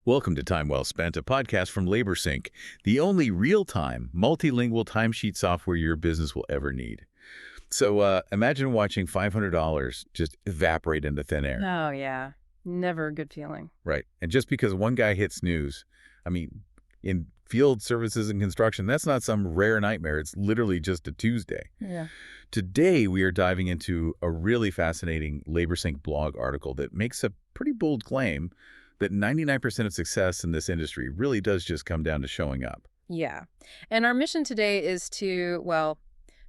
Welcome to Time Well Spent, a podcast from LaborSync, the only real-time, multilingual timesheet software your business will ever need. So imagine watching $500 just evaporate into thin air. Oh, yeah. Never a good feeling. Right. And just because one guy hits snooze, I mean, in field services and construction, that's not some rare nightmare. It's literally just a Tuesday. Yeah. Today, we are diving into a really fascinating LaborSync blog article that makes a pretty bold claim that 99% of success in this industry really does just come down to showing up. Yeah. And our mission today is to, well,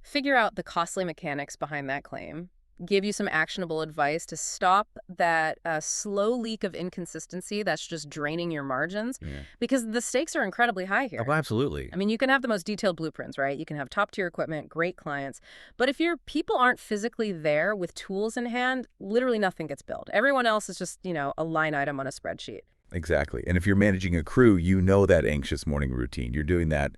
figure out the costly mechanics behind that claim, give you some actionable advice to stop that slow leak of inconsistency that's just draining your margins, because the stakes are incredibly high here. Oh, absolutely. I mean, you can have the most detailed blueprints, right? You can have top-tier equipment, great clients. But if your people aren't physically there with tools in hand, literally nothing gets built. Everyone else is just, a line item on a spreadsheet. Exactly. And if you're managing a crew, you know that anxious morning routine. You're doing that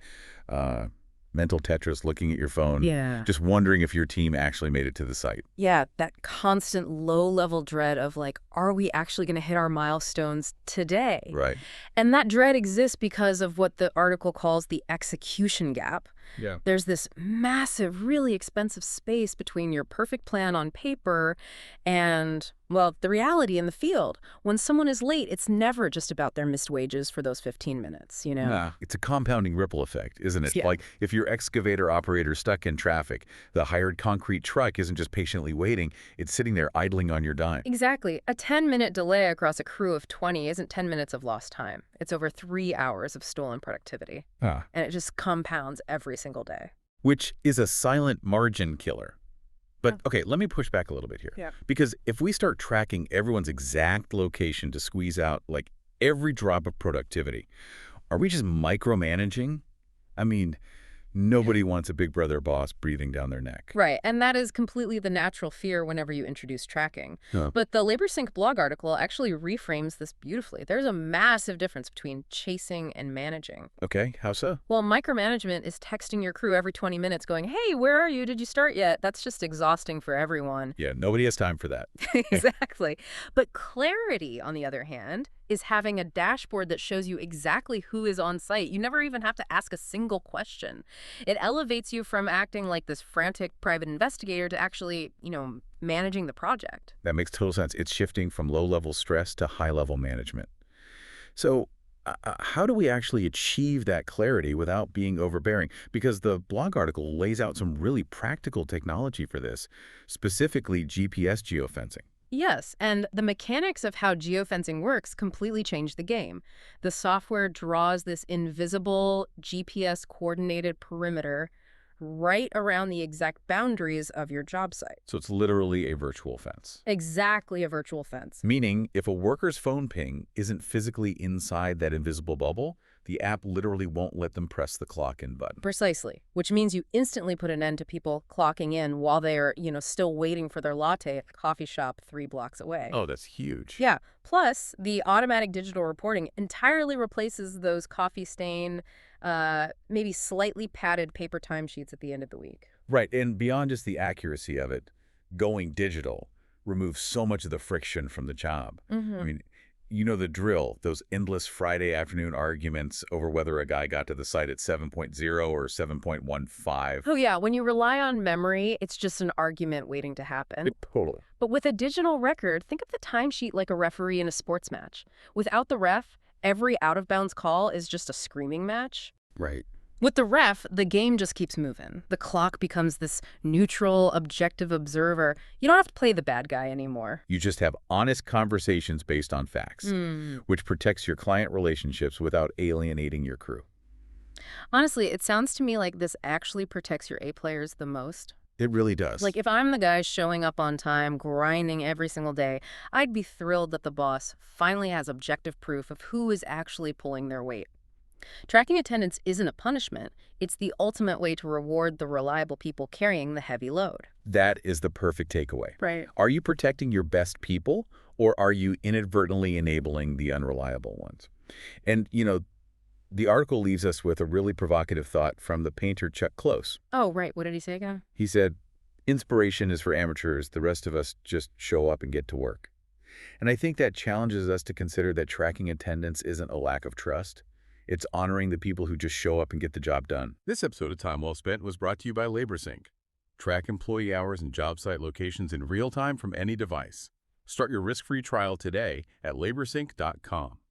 mental Tetris, looking at your phone, just wondering if your team actually made it to the site. Yeah, that constant low-level dread of are we actually going to hit our milestones today? Right. And that dread exists because of what the article calls the execution gap. Yeah. There's this massive, really expensive space between your perfect plan on paper and, well, the reality in the field. When someone is late, it's never just about their missed wages for those 15 minutes, Nah, it's a compounding ripple effect, isn't it? Yeah. Like if your excavator operator's stuck in traffic, the hired concrete truck isn't just patiently waiting, it's sitting there idling on your dime. Exactly. A 10-minute delay across a crew of 20 isn't 10 minutes of lost time. It's over 3 hours of stolen productivity. Ah. And it just compounds every single day. Which is a silent margin killer. But okay, let me push back a little bit here. Yeah. Because if we start tracking everyone's exact location to squeeze out every drop of productivity, are we just micromanaging? I mean, nobody wants a big brother boss breathing down their neck. Right, and that is completely the natural fear whenever you introduce tracking. Huh. But the LaborSync blog article actually reframes this beautifully. There's a massive difference between chasing and managing. Okay, how so? Well, micromanagement is texting your crew every 20 minutes going, hey, where are you? Did you start yet? That's just exhausting for everyone. Yeah, nobody has time for that. Exactly. But clarity, on the other hand, is having a dashboard that shows you exactly who is on site. You never even have to ask a single question. It elevates you from acting like this frantic private investigator to actually, managing the project. That makes total sense. It's shifting from low-level stress to high-level management. So how do we actually achieve that clarity without being overbearing? Because the blog article lays out some really practical technology for this, specifically GPS geofencing. Yes, and the mechanics of how geofencing works completely change the game. The software draws this invisible GPS-coordinated perimeter right around the exact boundaries of your job site. So it's literally a virtual fence. Exactly a virtual fence. Meaning, if a worker's phone ping isn't physically inside that invisible bubble, the app literally won't let them press the clock in button. Precisely, which means you instantly put an end to people clocking in while they're, still waiting for their latte at the coffee shop 3 blocks away. Oh, that's huge. Yeah. Plus, the automatic digital reporting entirely replaces those coffee stain, maybe slightly padded paper timesheets at the end of the week. Right, and beyond just the accuracy of it, going digital removes so much of the friction from the job. I mean, you know the drill, those endless Friday afternoon arguments over whether a guy got to the site at 7.0 or 7.15. Oh, yeah. When you rely on memory, it's just an argument waiting to happen. Totally. But with a digital record, think of the timesheet like a referee in a sports match. Without the ref, every out-of-bounds call is just a screaming match. Right. With the ref, the game just keeps moving. The clock becomes this neutral, objective observer. You don't have to play the bad guy anymore. You just have honest conversations based on facts, which protects your client relationships without alienating your crew. Honestly, it sounds to me like this actually protects your A players the most. It really does. Like, if I'm the guy showing up on time, grinding every single day, I'd be thrilled that the boss finally has objective proof of who is actually pulling their weight. Tracking attendance isn't a punishment. It's the ultimate way to reward the reliable people carrying the heavy load. That is the perfect takeaway. Right. Are you protecting your best people, or are you inadvertently enabling the unreliable ones? And, the article leaves us with a really provocative thought from the painter Chuck Close. Oh, right. What did he say again? He said, "Inspiration is for amateurs. The rest of us just show up and get to work." And I think that challenges us to consider that tracking attendance isn't a lack of trust. It's honoring the people who just show up and get the job done. This episode of Time Well Spent was brought to you by LaborSync. Track employee hours and job site locations in real time from any device. Start your risk-free trial today at laborsync.com.